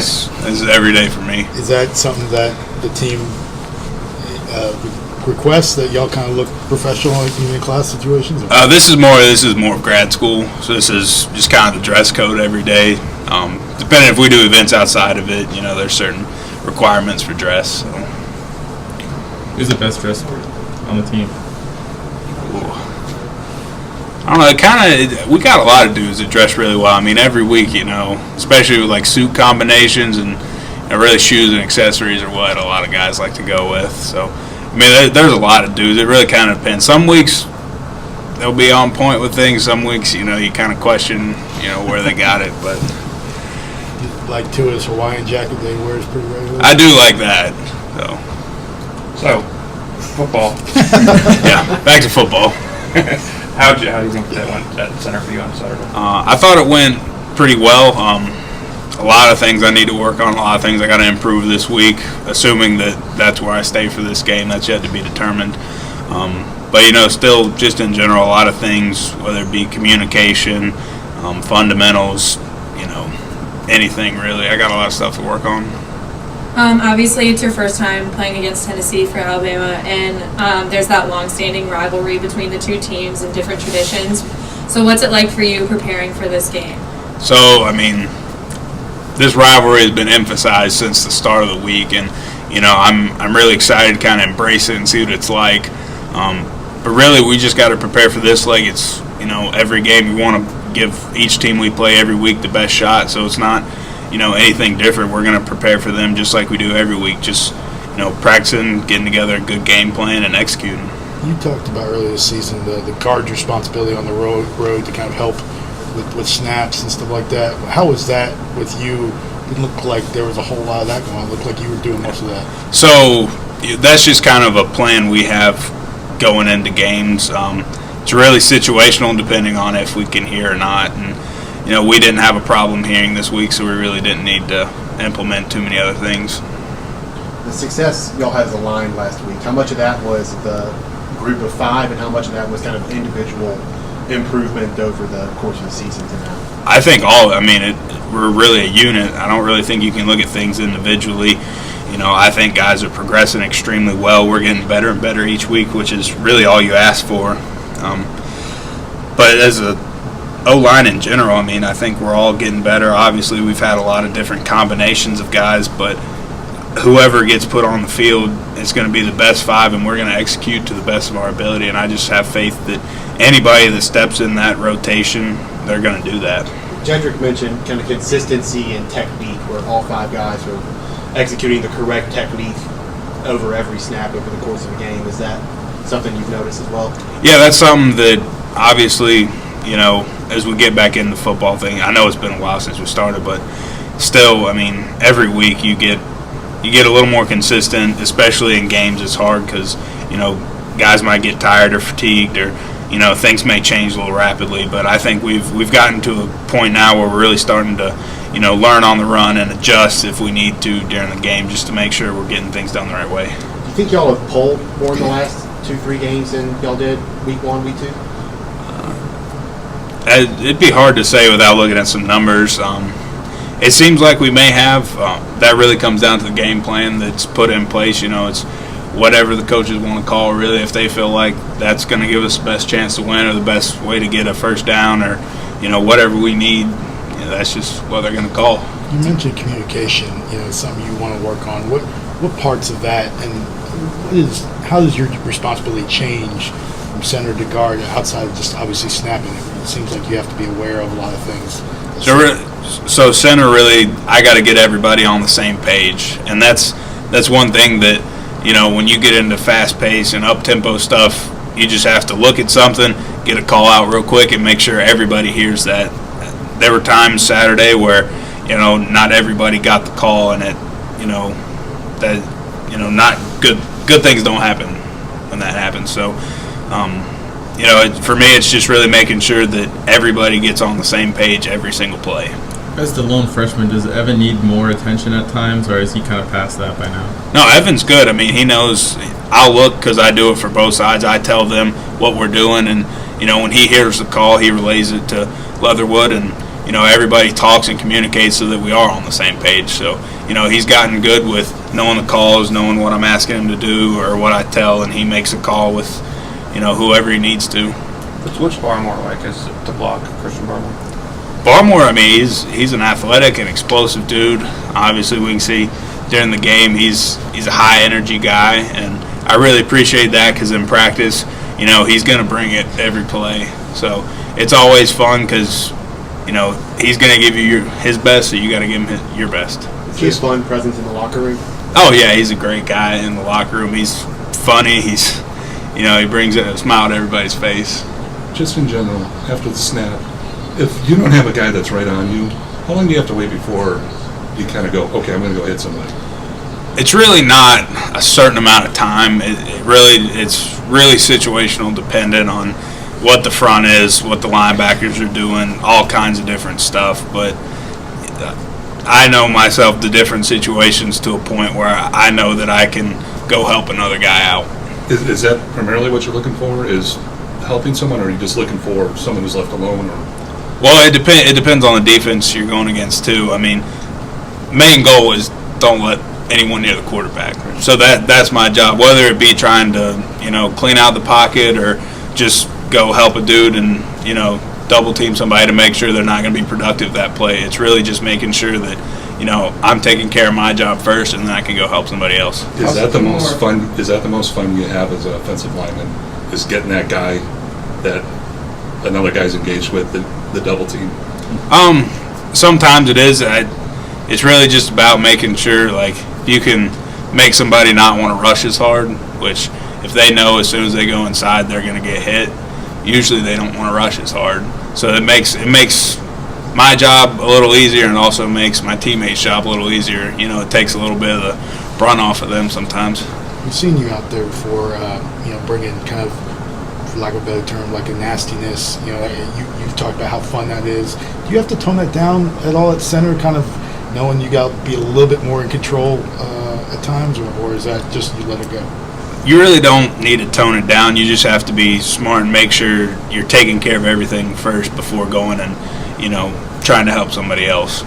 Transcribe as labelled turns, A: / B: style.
A: This is every day for me.
B: Is that something that the team requests, that y'all kind of look professional even in class situations?
A: This is more of grad school, so this is just kind of the dress code every day. Depending if we do events outside of it, there's certain requirements for dress. So.
C: Who's the best dresser on the team?
A: I don't know. We got a lot of dudes that dress really well. I mean, every week, especially with like suit combinations and really shoes and accessories are what a lot of guys like to go with. So, I mean, there's a lot of dudes. It really kind of depends. Some weeks they'll be on point with things. Some weeks, you kind of question, where they got it. But
B: like Tua's Hawaiian jacket they wears pretty regularly.
A: I do like that.
D: So, football.
A: Yeah, back to football.
D: How do you think that went at center for you on Saturday?
A: I thought it went pretty well. A lot of things I need to work on, a lot of things I got to improve this week, assuming that that's where I stay for this game. That's yet to be determined. But, still just in general, a lot of things, whether it be communication, fundamentals, anything really. I got a lot of stuff to work on.
E: Obviously, it's your first time playing against Tennessee for Alabama, and there's that long-standing rivalry between the two teams and different traditions. So what's it like for you preparing for this game?
A: So, I mean, this rivalry has been emphasized since the start of the week, and, I'm really excited to kind of embrace it and see what it's like. But really, we just got to prepare for this like it's, every game. We want to give each team we play every week the best shot, so it's not anything different. We're going to prepare for them just like we do every week, just, practicing, getting together a good game plan, and executing.
B: You talked about earlier this season the guard's responsibility on the road to kind of help with snaps and stuff like that. How was that with you? It didn't look like there was a whole lot of that going on. It looked like you were doing most of that.
A: So that's just kind of a plan we have going into games. It's really situational depending on if we can hear or not. And we didn't have a problem hearing this week, so we really didn't need to implement too many other things.
F: The success y'all had as a line last week, how much of that was the group of five, and how much of that was kind of individual improvement over the course of the season to now?
A: I think all. I mean, we're really a unit. I don't really think you can look at things individually. I think guys are progressing extremely well. We're getting better and better each week, which is really all you ask for. But as a O-line in general, I mean, I think we're all getting better. Obviously, we've had a lot of different combinations of guys, but whoever gets put on the field is going to be the best five, and we're going to execute to the best of our ability. And I just have faith that anybody that steps in that rotation, they're going to do that.
F: Jedrick mentioned kind of consistency and technique, where all five guys are executing the correct technique over every snap over the course of a game. Is that something you've noticed as well? Yeah,
A: that's something that obviously, as we get back in the football thing, I know it's been a while since we started, but still, I mean, every week you get a little more consistent, especially in games. It's hard because, guys might get tired or fatigued, or, things may change a little rapidly, but I think we've gotten to a point now where we're really starting to, learn on the run and adjust if we need to during the game, just to make sure we're getting things done the right way.
F: Do you think y'all have pulled more in the last 2-3 games than y'all did week 1, week 2?
A: It'd be hard to say without looking at some numbers. It seems like we may have. That really comes down to the game plan that's put in place. It's whatever the coaches want to call, really. If they feel like that's going to give us the best chance to win or the best way to get a first down, or whatever we need, that's just what they're going to call.
B: You mentioned communication. Something you want to work on. What parts of that, and how does your responsibility change from center to guard outside of just obviously snapping? It seems like you have to be aware of a lot of things.
A: So center, really, I got to get everybody on the same page, and that's one thing that when you get into fast pace and up tempo stuff, you just have to look at something, get a call out real quick, and make sure everybody hears that. There were times Saturday where not everybody got the call, and not good things don't happen when that happens. So. For me, it's just really making sure that everybody gets on the same page every single play.
C: As the lone freshman, does Evan need more attention at times, or is he kind of past that by now?
A: No, Evan's good. I mean, he knows. I'll look because I do it for both sides. I tell them what we're doing, and when he hears the call, he relays it to Leatherwood, and everybody talks and communicates so that we are on the same page. So, he's gotten good with knowing the calls, knowing what I'm asking him to do or what I tell, and he makes a call with, whoever he needs to.
D: What's Barmore like as to block, Christian Barmore?
A: Barmore, I mean, he's an athletic and explosive dude. Obviously, we can see during the game he's a high energy guy, and I really appreciate that because in practice, he's going to bring it every play. So it's always fun because he's going to give you his best, so you got to give him your best.
F: Is he a fun presence in the locker room?
A: Oh yeah, he's a great guy in the locker room. He's funny. He's he brings a smile to everybody's face.
G: Just in general, after the snap, if you don't have a guy that's right on you, how long do you have to wait before you kind of go, okay, I'm going to go hit somebody?
A: It's really not a certain amount of time. It's really situational, dependent on what the front is, what the linebackers are doing, all kinds of different stuff. But I know myself the different situations to a point where I know that I can go help another guy out.
G: Is that primarily what you're looking for, is helping someone, or are you just looking for someone who's left alone? Or?
A: Well, it depends on the defense you're going against, too. I mean, main goal is don't let anyone near the quarterback. So that's my job, whether it be trying to, clean out the pocket or just go help a dude and, double team somebody to make sure they're not going to be productive that play. It's really just making sure that, I'm taking care of my job first and then I can go help somebody else.
G: Is that the most fun? Is that the most fun you have as an offensive lineman? Is getting that guy that another guy's engaged with, the double team?
A: Sometimes it is. It's really just about making sure, like, you can make somebody not want to rush as hard, which if they know as soon as they go inside they're going to get hit, usually they don't want to rush as hard. So it makes my job a little easier and also makes my teammates' job a little easier. It takes a little bit of the brunt off of them sometimes.
B: We've seen you out there before, bringing kind of, for lack of a better term, like a nastiness. You've talked about how fun that is. Do you have to tone that down at all at center, kind of knowing you got to be a little bit more in control at times, or is that just you let it go?
A: You really don't need to tone it down. You just have to be smart and make sure you're taking care of everything first before going and, trying to help somebody else.